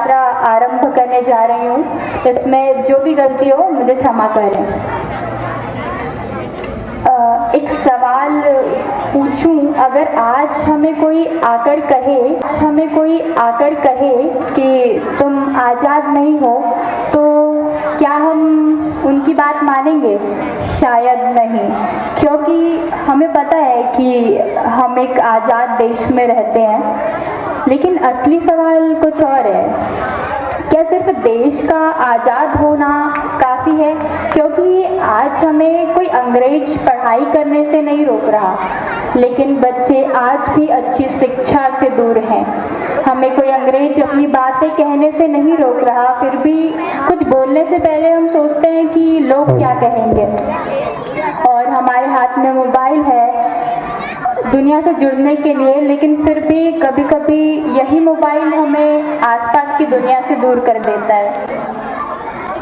यात्रा आरंभ करने जा रही हूँ। इसमें जो भी गलती हो मुझे क्षमा करें। एक सवाल पूछूं, अगर आज हमें कोई आकर कहे कि तुम आज़ाद नहीं हो, तो क्या हम उनकी बात मानेंगे? शायद नहीं, क्योंकि हमें पता है कि हम एक आज़ाद देश में रहते हैं। लेकिन असली सवाल कुछ और है, क्या सिर्फ देश का आज़ाद होना काफ़ी है? क्योंकि आज हमें कोई अंग्रेज पढ़ाई करने से नहीं रोक रहा, लेकिन बच्चे आज भी अच्छी शिक्षा से दूर हैं। हमें कोई अंग्रेज अपनी बातें कहने से नहीं रोक रहा, फिर भी कुछ बोलने से पहले हम सोचते हैं कि लोग क्या कहेंगे। और हमारे हाथ में मोबाइल है दुनिया से जुड़ने के लिए, लेकिन फिर भी कभी कभी यही मोबाइल हमें आसपास की दुनिया से दूर कर देता है।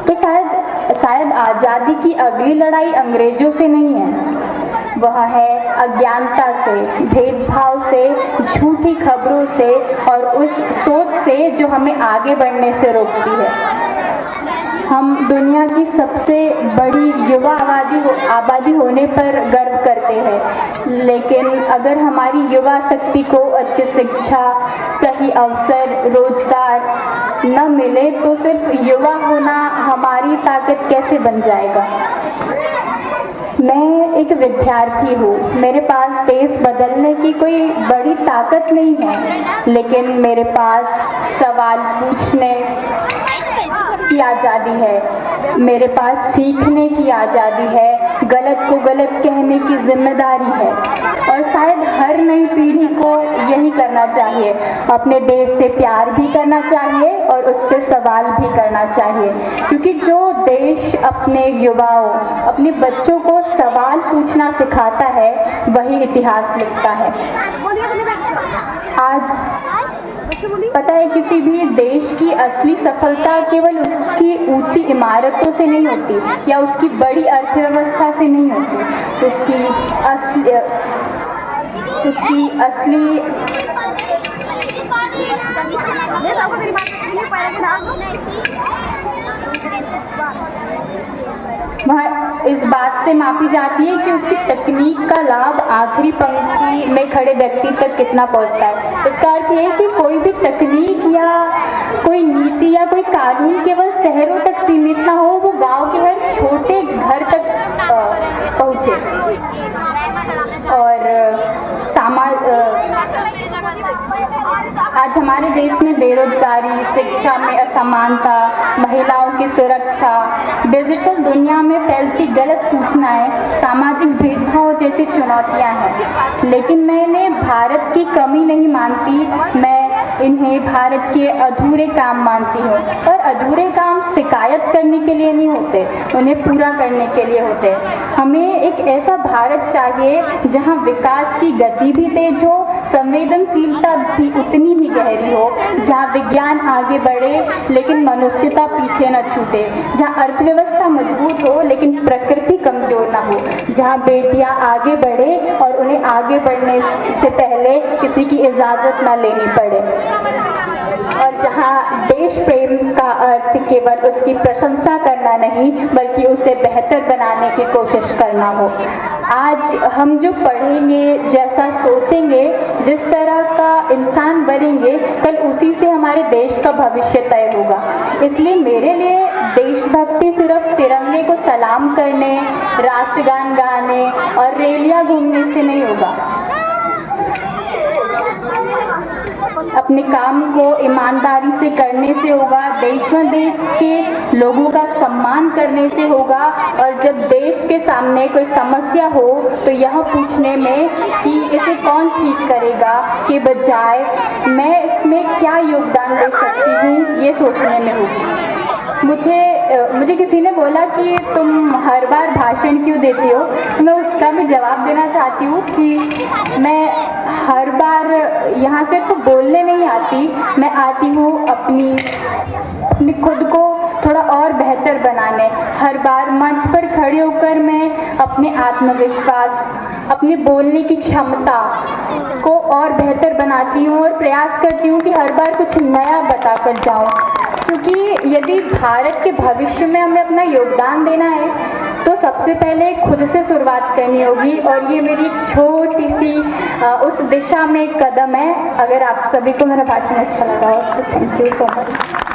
तो शायद आज़ादी की अगली लड़ाई अंग्रेजों से नहीं है, वह है अज्ञानता से, भेदभाव से, झूठी खबरों से और उस सोच से जो हमें आगे बढ़ने से रोकती है। हम दुनिया की सबसे बड़ी युवा आबादी होने पर गर्व करते हैं, लेकिन अगर हमारी युवा शक्ति को अच्छी शिक्षा, सही अवसर, रोजगार न मिले तो सिर्फ युवा होना हमारी ताकत कैसे बन जाएगा? मैं एक विद्यार्थी हूँ, मेरे पास देश बदलने की कोई बड़ी ताकत नहीं है, लेकिन मेरे पास सवाल पूछने की आज़ादी है, मेरे पास सीखने की आज़ादी है, गलत को गलत कहने की जिम्मेदारी है। और शायद हर नई पीढ़ी को यही करना चाहिए, अपने देश से प्यार भी करना चाहिए और उससे सवाल भी करना चाहिए, क्योंकि जो देश अपने युवाओं, अपने बच्चों को सवाल पूछना सिखाता है, वही इतिहास लिखता है। आज पता है, किसी भी देश की असली सफलता केवल उसकी ऊंची इमारतों से नहीं होती या उसकी बड़ी अर्थव्यवस्था से नहीं होती, उसकी असली वह इस बात से मापी जाती है कि उसकी तकनीक का लाभ आखिरी पंक्ति में खड़े व्यक्ति तक कितना पहुंचता है। इसका अर्थ यह है कि कोई भी तकनीक या कोई नीति या कोई कानून केवल शहरों तक सीमित ना हो, वो गांव के हर छोटे घर तक पहुंचे। और आज हमारे देश में बेरोजगारी, शिक्षा में असमानता, महिलाओं की सुरक्षा, डिजिटल दुनिया में फैलती गलत सूचनाएं, सामाजिक भेदभाव जैसी चुनौतियां हैं। लेकिन मैं इन्हें भारत की कमी नहीं मानती, मैं इन्हें भारत के अधूरे काम मानती हूँ। और अधूरे काम शिकायत करने के लिए नहीं होते, उन्हें पूरा करने के लिए होते। हमें एक ऐसा भारत चाहिए जहाँ विकास की गति भी तेज हो, संवेदनशीलता भी उतनी ही गहरी हो, जहाँ विज्ञान आगे बढ़े लेकिन मनुष्यता पीछे न छूटे, जहाँ अर्थव्यवस्था मजबूत हो लेकिन प्रकृति कमजोर ना हो, जहाँ बेटियाँ आगे बढ़े और उन्हें आगे बढ़ने से पहले किसी की इजाज़त ना लेनी पड़े, और जहाँ देश प्रेम का अर्थ केवल उसकी प्रशंसा करना नहीं बल्कि उसे बेहतर बनाने की कोशिश करना हो। आज हम जो पढ़ेंगे, जैसा सोचेंगे, जिस तरह का इंसान बनेंगे, कल उसी से हमारे देश का भविष्य तय होगा। इसलिए मेरे लिए देशभक्ति सिर्फ तिरंगे को सलाम करने, राष्ट्रगान गाने और रैलियां घूमने से नहीं होगा। अपने काम को ईमानदारी से करने से होगा, देश व देश के लोगों का सम्मान करने से होगा। और जब देश के सामने कोई समस्या हो तो यह पूछने में कि इसे कौन ठीक करेगा के बजाय मैं इसमें क्या योगदान दे सकती हूँ, ये सोचने में होगी। मुझे किसी ने बोला कि तुम हर बार भाषण क्यों देती हो, तो मैं उसका भी जवाब देना चाहती हूँ कि मैं हर बार यहाँ सिर्फ बोलने नहीं आती, मैं आती हूँ अपनी खुद को थोड़ा और बेहतर बनाने। हर बार मंच पर खड़े होकर मैं अपने आत्मविश्वास, अपने बोलने की क्षमता को और बेहतर बनाती हूँ और प्रयास करती हूँ कि हर बार कुछ नया बताकर जाऊँ। क्योंकि यदि भारत के भविष्य में हमें अपना योगदान देना है तो सबसे पहले खुद से शुरुआत करनी होगी, और ये मेरी छोटी सी उस दिशा में एक कदम है। अगर आप सभी को मेरा भाषण अच्छा लगा हो तो थैंक यू सो मच।